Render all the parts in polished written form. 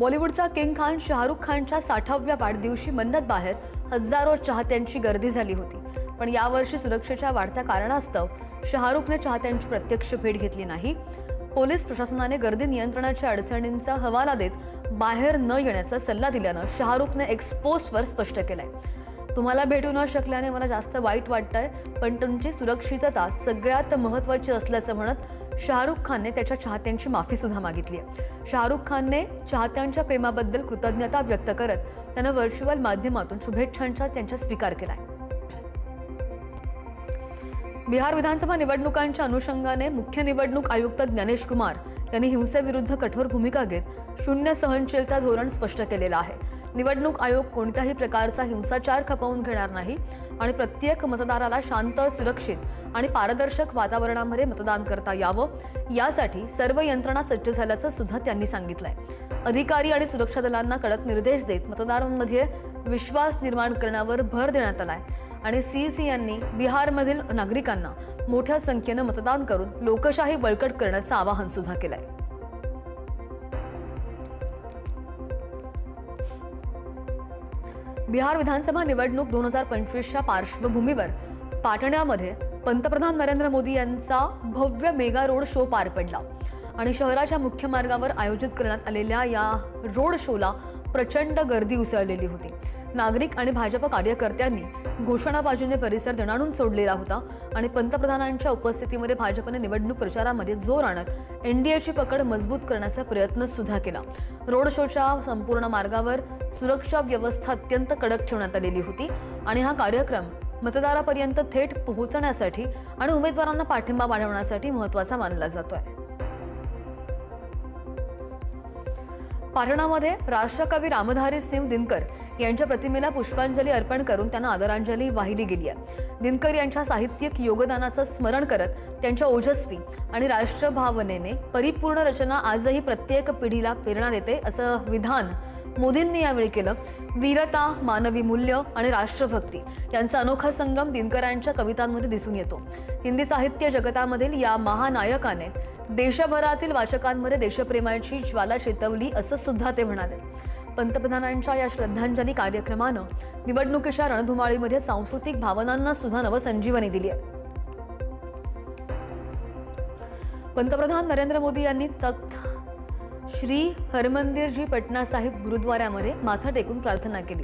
बॉलिवूडचा king Khan Shahrukh खानच्या 60व्या वाढदिवशी मन्नत बाहेर हजारो चाहत्यांची गर्दी झाली होती। पण यावर्षी सुरक्षेच्या वाढत्या कारणास्तव शाहरुखने चाहत्यांची प्रत्यक्ष भेट घेतली नाही। पोलीस प्रशासनाने गर्दी नियंत्रणाच्या अडचणींचा हवाला देत बाहेर न येण्याचा सल्ला दिल्यानं शाहरुखने एक्स पोस्टवर स्पष्ट केलंय, तुम्हाला भेटू न शकल्याने मला जास्त वाईट वाटतंय, पण तुमची सुरक्षितता सगळ्यात महत्त्वाची असल्याचं म्हणत शाहरुख खानने त्याच्या चाहत्यांची माफी सुद्धा मागितली आहे। शाहरुख खानने चाहत्यांच्या प्रेमाबद्दल कृतज्ञता व्यक्त करत त्यांना व्हर्च्युअल माध्यमातून शुभेच्छांचा त्यांचा स्वीकार केलाय। बिहार विधानसभा निवडणुकांच्या अनुषंगाने मुख्य निवडणूक आयुक्त ज्ञानेश कुमार यांनी हिंसेविरुद्ध कठोर भूमिका घेत शून्य सहनशीलता धोरण स्पष्ट केलेलं आहे। निवडणूक आयोग कोणत्याही प्रकारचा हिंसाचार खपवून घेणार नाही आणि प्रत्येक मतदाराला शांत, सुरक्षित आणि पारदर्शक वातावरणामध्ये मतदान करता यावं यासाठी सर्व यंत्रणा सज्ज झाल्याचं सुद्धा त्यांनी सांगितलंय। अधिकारी आणि सुरक्षा दलांना कडक निर्देश देत मतदारांमध्ये विश्वास निर्माण करण्यावर भर देण्यात आलाय आणि सीईसी यांनी बिहारमधील नागरिकांना मोठ्या संख्येने मतदान करून लोकशाही बळकट करण्याचं आवाहन सुद्धा केलंय। बिहार विधानसभा निवडणूक 2025च्या पार्श्वभूमीवर पाटण्यामध्ये पंतप्रधान नरेंद्र मोदी यांचा भव्य मेगा रोड शो पार पडला आणि शहराच्या मुख्य मार्गावर आयोजित करण्यात आलेल्या या रोड शोला प्रचंड गर्दी उसळलेली होती। नागरिक आणि भाजप कार्यकर्त्यांनी घोषणाबाजीने परिसर दणाणून सोडलेला होता आणि पंतप्रधानांच्या उपस्थितीमध्ये भाजपने निवडणूक प्रचारामध्ये जोर आणत एनडीएची पकड मजबूत करण्याचा प्रयत्न सुद्धा केला। रोड शोच्या संपूर्ण मार्गावर सुरक्षा व्यवस्था अत्यंत कडक ठेवण्यात आलेली होती आणि हा कार्यक्रम मतदारापर्यंत थेट पोहोचण्यासाठी आणि उमेदवारांना पाठिंबा वाढवण्यासाठी महत्त्वाचा मानला जातोय। पाटणामध्ये राष्ट्रकवी रामधारी सिंह दिनकर यांच्या प्रतिमेला पुष्पांजली अर्पण करून त्यांना आदरांजली वाहिली गेली आहे। दिनकर यांच्या साहित्यिक योगदानाचं स्मरण करत त्यांच्या ओजस्वी आणि राष्ट्रभावनेने परिपूर्ण रचना आजही प्रत्येक पिढीला प्रेरणा देते असं विधान मोदींनी यावेळी केलं। वीरता, मानवी मूल्य आणि राष्ट्रभक्ती यांचा अनोखा संगम दिनकरांच्या कवितांमध्ये दिसून येतो। हिंदी साहित्य जगतामधील या महानायकाने देशभरातील वाचकांमध्ये देशप्रेमाची ज्वाला चेतवली असं सुद्धा ते म्हणाले। पंतप्रधानांच्या या श्रद्धांजली कार्यक्रमानं निवडणुकीच्या रणधुमाळीमध्ये सांस्कृतिक भावनांना सुद्धा नवसंजीवनी दिली आहे। पंतप्रधान नरेंद्र मोदी यांनी तख्त श्री हरमंदिर जी पटना साहिब गुरुद्वाऱ्यामध्ये माथा टेकून प्रार्थना केली।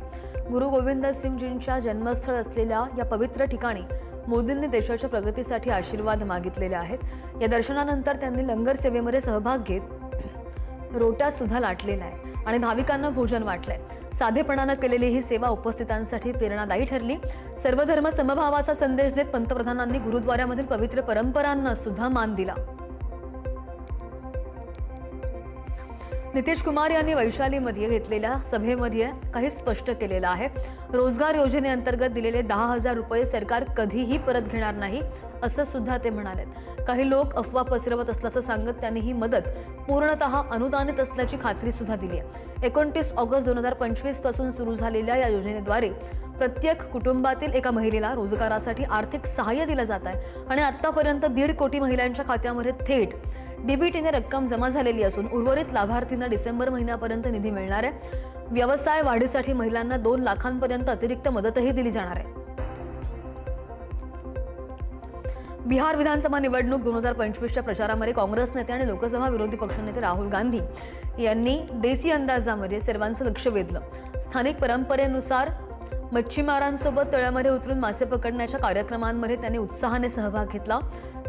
गुरु गोविंद सिंगजींच्या जन्मस्थळ असलेल्या या पवित्र ठिकाणी मोदींनी देशाच्या प्रगतीसाठी आशीर्वाद मागितलेले आहेत। या दर्शनानंतर त्यांनी लंगर सेवेमध्ये सहभाग घेत रोट्या सुद्धा लाटलेला आहे आणि भाविकांना भोजन वाटलंय। साधेपणानं केलेली ही सेवा उपस्थितांसाठी प्रेरणादायी ठरली। सर्वधर्म समभावाचा संदेश देत पंतप्रधानांनी गुरुद्वाऱ्यामधील पवित्र परंपरांना सुद्धा मान दिला। नितीश कुमार यांनी वैशालीमध्ये घेतलेल्या सभेमध्ये काही स्पष्ट केलेलं आहे। रोजगार योजनेअंतर्गत दिलेले 10,000 रुपये सरकार कधीही परत घेणार नाही असं सुद्धा ते म्हणालेत। काही लोक अफवा पसरवत असल्याचं सांगत त्यांनी ही मदत पूर्णतः अनुदानित असल्याची खात्री सुद्धा दिली आहे। 29 ऑगस्ट 2025 पासून सुरू झालेल्या या योजनेद्वारे प्रत्येक कुटुंबातील एका महिलेला रोजगारासाठी आर्थिक सहाय्य दिलं जात आहे आणि आतापर्यंत 1.5 कोटी महिलांच्या खात्यामध्ये थेट डीबीटीने रक्कम जमा झालेली असून उर्वरित लाभार्थींना डिसेंबर महिन्यापर्यंत निधी मिळणार आहे। व्यवसाय वाढीसाठी महिलांना 2 लाखांपर्यंत अतिरिक्त मदतही दिली जाणार आहे। बिहार विधानसभा निवडणूक 2025च्या प्रचारामध्ये काँग्रेस नेते आणि लोकसभा विरोधी पक्षनेते राहुल गांधी यांनी देसी अंदाजामध्ये सर्वांचं लक्ष वेधलं। स्थानिक परंपरेनुसार मच्छीमारांसोबत तळ्यामध्ये उतरून मासे पकडण्याच्या कार्यक्रमांमध्ये त्यांनी उत्साहाने सहभाग घेतला।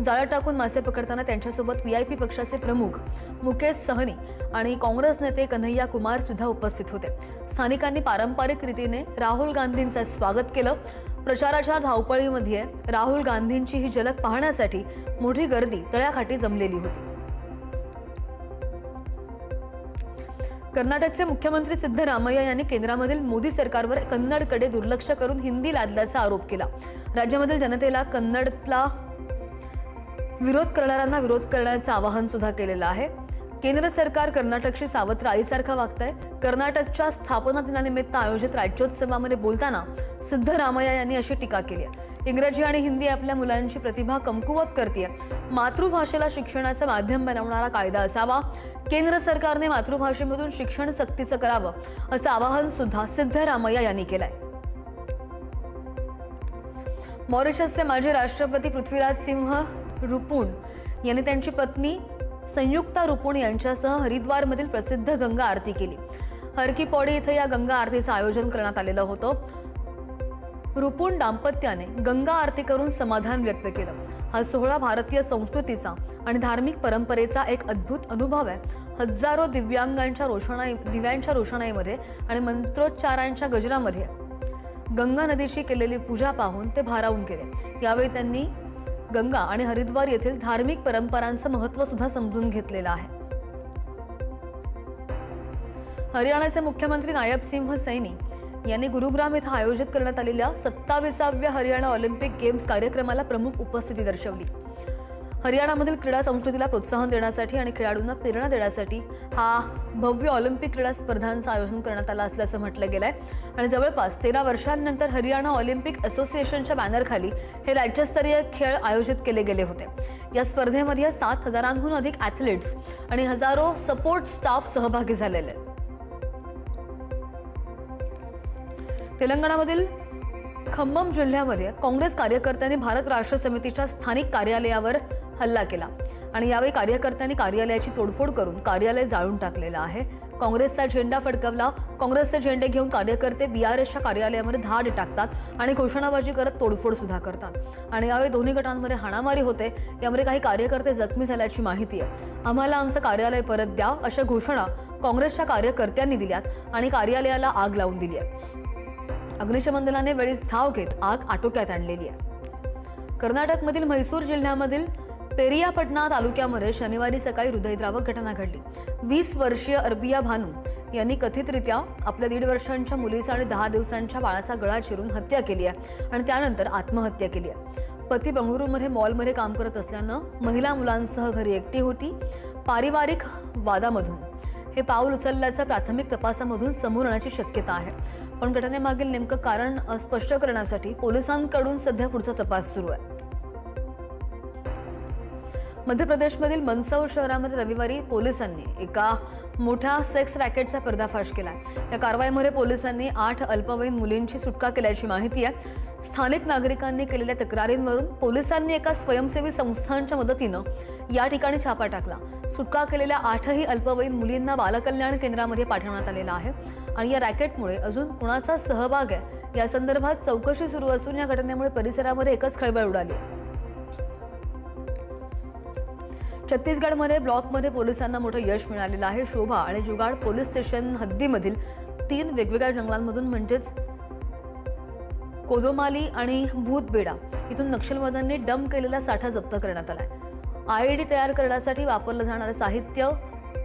जाळं टाकून मासे पकडताना त्यांच्यासोबत व्हीआयपी पक्षाचे प्रमुख मुकेश सहनी आणि काँग्रेस नेते कन्हैया कुमार सुद्धा उपस्थित होते। स्थानिकांनी पारंपरिक रीतीने राहुल गांधींचं स्वागत केलं। प्रचाराच्या धावपळीमध्ये राहुल गांधींची ही झलक पाहण्यासाठी मोठी गर्दी तळ्याकाठी जमलेली होती। कर्नाटकचे मुख्यमंत्री सिद्धरामय्या यांनी केंद्रामधील मोदी सरकारवर कन्नडकडे दुर्लक्ष करून हिंदी लादल्याचा आरोप केला। राज्यामधील जनतेला कन्नडला विरोध करणाऱ्यांना विरोध करण्याचं आवाहन सुद्धा केलेलं आहे। केंद्र सरकार कर्नाटकशी सावत्र आईसारखं वागतंय. कर्नाटकच्या स्थापना दिनानिमित्त आयोजित राज्योत्सवामध्ये बोलताना सिद्धरामय्या यांनी अशी टीका केली आहे. इंग्रजी आणि हिंदी आपल्या मुलांची प्रतिभा कमकुवत करते. मातृभाषेला शिक्षणाचं माध्यम बनवणारा कायदा असावा. केंद्र सरकारने मातृभाषेमधून शिक्षण सक्तीचं करावं असं आवाहन सुद्धा सिद्धरामय्या यांनी केलंय. मॉरिशसचे माजी राष्ट्रपती पृथ्वीराज सिंह रुपूण यांनी त्यांची पत्नी संयुक्ता रुपूण यांच्यासह हरिद्वारमधील प्रसिद्ध गंगा आरती केली. हर की पौड़ी इथं या गंगा आरतीचं आयोजन करण्यात आलेलं होतं. रुपूण दाम्पत्याने गंगा आरती करून समाधान व्यक्त केलं. हा सोहळा भारतीय संस्कृतीचा आणि धार्मिक परंपरेचा एक अद्भुत अनुभव आहे. हजारो दिव्यांच्या रोषणाईमध्ये आणि मंत्रोच्चारांच्या गजरामध्ये गंगा नदीची केलेली पूजा पाहून ते भारावून गेले. यावेळी त्यांनी गंगा आणि हरिद्वार येथील धार्मिक परंपरांचं महत्त्व सुद्धा समजून घेतलेलं आहे. हरियाणाचे मुख्यमंत्री नायब सिंह सैनी यांनी गुरुग्राम इथं आयोजित करण्यात आलेल्या 27व्या हरियाणा ऑलिम्पिक गेम्स कार्यक्रमाला प्रमुख उपस्थिती दर्शवली. हरियाणामधील क्रीडा संस्कृतीला प्रोत्साहन देण्यासाठी आणि खेळाडूंना प्रेरणा देण्यासाठी हा भव्य ऑलिम्पिक क्रीडा स्पर्धांचं आयोजन करण्यात आलं असल्याचं म्हटलं गेलंय. आणि जवळपास 13 वर्षांनंतर हरियाणा ऑलिम्पिक असोसिएशनच्या बॅनरखाली हे राज्यस्तरीय खेळ आयोजित केले गेले होते. या स्पर्धेमध्ये 7,000हून अधिक ॲथलीट्स आणि हजारो सपोर्ट स्टाफ सहभागी झालेले. तेलंगणामधील खम्मम जिल्ह्यामध्ये काँग्रेस कार्यकर्त्यांनी भारत राष्ट्र समितीच्या स्थानिक कार्यालयावर हल्ला केला आणि यावेळी कार्यकर्त्यांनी कार्यालयाची तोडफोड करून कार्यालय जाळून टाकलेलं आहे. काँग्रेसचा झेंडा फडकवला. काँग्रेसचे झेंडे घेऊन कार्यकर्ते बीआरएसच्या कार्यालयामध्ये धाड टाकतात आणि घोषणाबाजी करत तोडफोड सुद्धा करतात. आणि यावेळी दोन्ही गटांमध्ये हाणामारी होते. यामध्ये काही कार्यकर्ते जखमी झाल्याची माहिती आहे. आम्हाला आमचं कार्यालय परत द्या अशा घोषणा काँग्रेसच्या कार्यकर्त्यांनी दिल्यात आणि कार्यालयाला आग लावून दिली आहे. अग्निशमन दलाने वेळीच धाव घेत आग आटोक्यात आणलेली आहे. कर्नाटकमधील म्हैसूर जिल्ह्यामधील पेरियापटना तालुक्यामध्ये शनिवारी सकाळी हृदयद्रावक घटना घडली. 20 वर्षीय अरबिया भानू यांनी कथितरित्या आपल्या 1.5 वर्षांच्या मुलीचा आणि 10 दिवसांच्या बाळाचा गळा चिरून हत्या केली आहे आणि त्यानंतर आत्महत्या केली आहे. पती बंगळुरूमध्ये मॉलमध्ये काम करत असल्यानं महिला मुलांसह घरी एकटी होती. पारिवारिक वादामधून हे पाऊल उचलल्याचं प्राथमिक तपासामधून समोर येण्याची शक्यता आहे. पण घटनेमागील नेमकं कारण स्पष्ट करण्यासाठी पोलिसांकडून सध्या पुढचा तपास सुरू आहे. मध्य प्रदेशमधील मंदसौर शहरामध्ये रविवारी पोलिसांनी एका मोठ्या सेक्स रॅकेटचा पर्दाफाश केला. या कारवाईमध्ये पोलिसांनी 8 अल्पवयीन मुलींची सुटका केल्याची माहिती आहे. स्थानिक नागरिकांनी केलेल्या तक्रारींवरून पोलिसांनी एका स्वयंसेवी संस्थांच्या मदतीनं या ठिकाणी छापा टाकला. सुटका केलेल्या 8ही अल्पवयीन मुलींना बालकल्याण केंद्रामध्ये पाठवण्यात आलेलं आहे आणि या रॅकेटमुळे अजून कुणाचा सहभाग आहे या संदर्भात चौकशी सुरू असून या घटनेमुळे परिसरामध्ये एकच खळबळ उडाली आहे. छत्तीसगडमध्ये ब्लॉकमध्ये पोलिसांना मोठं यश मिळालेलं आहे. शोभा आणि जुगाड पोलीस स्टेशन हद्दीमधील 3 वेगवेगळ्या जंगलांमधून म्हणजेच कोदोमाली आणि भूतबेडा इथून नक्षलवाद्यांनी डंप केलेला साठा जप्त करण्यात आलाय. आयईडी तयार करण्यासाठी वापरलं जाणारं साहित्य,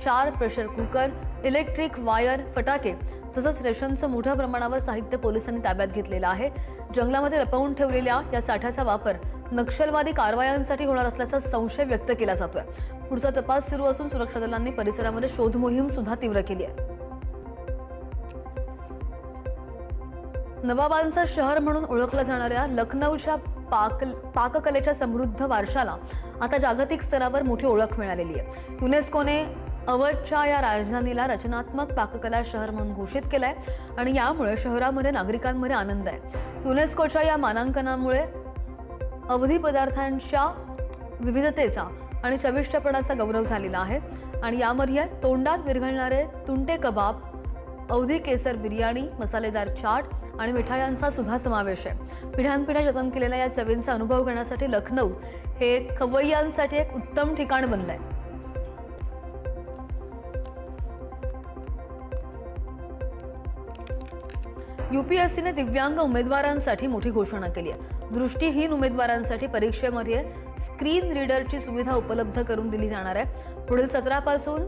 4 प्रेशर कुकर, इलेक्ट्रिक वायर, फटाके तसंच रेशनचं मोठ्या प्रमाणावर साहित्य पोलिसांनी ताब्यात घेतलेलं आहे. जंगलामध्ये लपवून ठेवलेल्या या साठ्याचा वापर नक्षलवादी कारवायांसाठी होणार असल्याचा संशय व्यक्त केला जातोय. पुढचा तपास सुरू असून सुरक्षा दलांनी परिसरामध्ये शोध मोहीम सुद्धा तीव्र केली आहे. नवाबांचं शहर म्हणून ओळखलं जाणाऱ्या लखनौच्या पाककलेच्या समृद्ध वारशाला आता जागतिक स्तरावर मोठी ओळख मिळालेली आहे. युनेस्कोने अवधच्या या राजधानीला रचनात्मक पाककला शहर म्हणून घोषित केलंय आणि यामुळे शहरामध्ये नागरिकांमध्ये आनंद आहे. युनेस्कोच्या या मानांकनामुळे अवधी पदार्थांच्या विविधतेचा आणि चविष्टपणाचा गौरव झालेला आहे आणि यामध्ये तोंडात विरघळणारे तुंटे कबाब, अवधी केसर बिर्याणी, मसालेदार चाट आणि मिठायांचा सुद्धा समावेश आहे. पिढ्यानपिढ्या जतन केलेल्या या चवींचा अनुभव घेण्यासाठी लखनौ हे खवय्यांसाठी एक उत्तम ठिकाण बनलंय. यूपीएससीने दिव्यांग उमेदवारांसाठी मोठी घोषणा केली आहे. दृष्टीहीन उमेदवारांसाठी परीक्षेमध्ये स्क्रीन रीडरची सुविधा उपलब्ध करून दिली जाणार आहे. पुढील सत्रापासून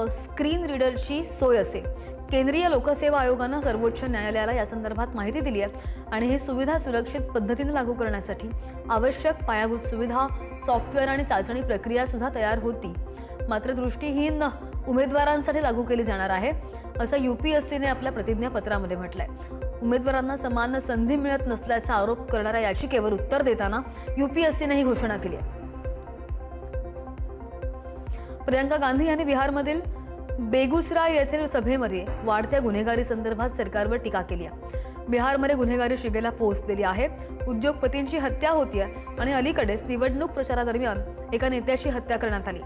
स्क्रीन रीडरची सोय असेल. केंद्रीय लोकसेवा आयोगानं सर्वोच्च न्यायालयाला या संदर्भात माहिती दिली आहे आणि ही सुविधा सुरक्षित पद्धतीने लागू करण्यासाठी आवश्यक पायाभूत सुविधा, सॉफ्टवेअर आणि चाचणी प्रक्रिया सुद्धा तयार होती मात्र दृष्टीहीन उमेदवारांसाठी लागू केली जाणार आहे, असं UPSCने आपल्या प्रतिज्ञापत्रामध्ये म्हटलंय. उमेदवारांना समान संधी मिळत नसल्याचा आरोप करणाऱ्या याचिकेवर उत्तर देताना UPSCने ही घोषणा केली आहे. प्रियंका गांधी यांनी बिहारमधील बेगुसराय येथील सभेमध्ये वाढत्या गुन्हेगारी संदर्भात सरकारवर टीका केली आहे. बिहारमध्ये गुन्हेगारी शिगेला पोहोचलेली आहे. उद्योगपतींची हत्या होतीये आणि अलीकडेच निवडणूक प्रचारादरम्यान एका नेत्याची हत्या करण्यात आली.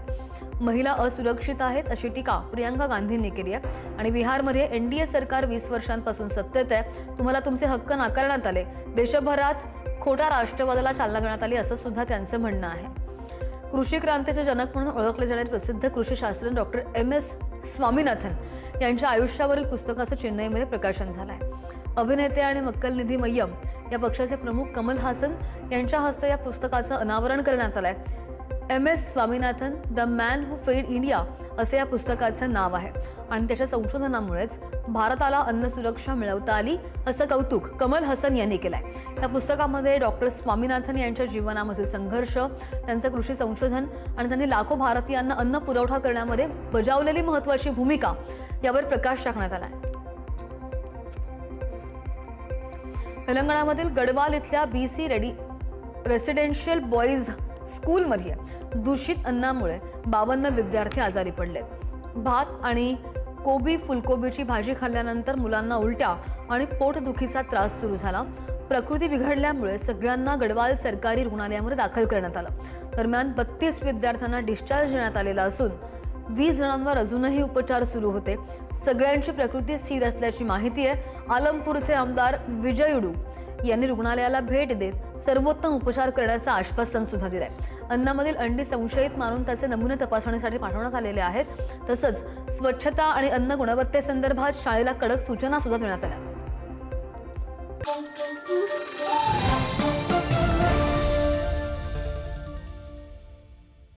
महिला असुरक्षित आहेत अशी टीका प्रियंका गांधींनी केली आहे. आणि बिहारमध्ये NDA सरकार 20 वर्षांपासून सत्तेत आहे. तुम्हाला तुमचे हक्क नाकारण्यात आले. देशभरात खोट्या राष्ट्रवादाला चालना देण्यात आली असं सुद्धा त्यांचं म्हणणं आहे. कृषी क्रांतीचे जनक म्हणून ओळखले जाणारे प्रसिद्ध कृषीशास्त्रज्ञ डॉक्टर MS स्वामीनाथन यांच्या आयुष्यावरील पुस्तकाचं चेन्नईमध्ये प्रकाशन झालं आहे. अभिनेते आणि मक्कल निधी मय्यम या पक्षाचे प्रमुख कमल हासन यांच्या हस्ते या पुस्तकाचं अनावरण करण्यात आलंय. MS Swaminathan the man who फेड इंडिया असे या पुस्तकाचं नाव आहे आणि त्याच्या संशोधनामुळेच भारताला अन्न सुरक्षा मिळवता आली असं कौतुक कमल हसन यांनी केलंय. या पुस्तकामध्ये डॉक्टर स्वामीनाथन यांच्या जीवनामधील संघर्ष, त्यांचं कृषी संशोधन आणि त्यांनी लाखो भारतीयांना अन्न पुरवठा करण्यामध्ये बजावलेली महत्त्वाची भूमिका यावर प्रकाश टाकण्यात आलाय. तेलंगणामधील गडवाल इथल्या BC रेसिडेन्शियल बॉईज स्कूलमध्ये दूषित अन्नामुळे 52 विद्यार्थी आजारी पडले. भात आणि कोबी फुलकोबीची भाजी खाल्ल्यानंतर मुलांना उलट्या आणि पोटदुखीचा त्रास सुरू झाला. प्रकृती बिघडल्यामुळे सगळ्यांना गडवाल सरकारी रुग्णालयामध्ये दाखल करण्यात आलं. दरम्यान 32 विद्यार्थ्यांना डिस्चार्ज देण्यात आलेला असून 20 जणांवर अजूनही उपचार सुरू होते. सगळ्यांची प्रकृती स्थिर असल्याची माहिती आहे. आलमपूरचे आमदार विजयुडू यांनी रुग्णालयाला भेट देत सर्वोत्तम उपचार करण्याचं आश्वासन सुद्धा दिलंय. अन्नामधील अंडी संशयित मानून त्याचे नमुने तपासणीसाठी पाठवण्यात आलेले आहेत. तसंच स्वच्छता आणि अन्न गुणवत्तेसंदर्भात शाळेला कडक सूचना सुद्धा देण्यात आल्या.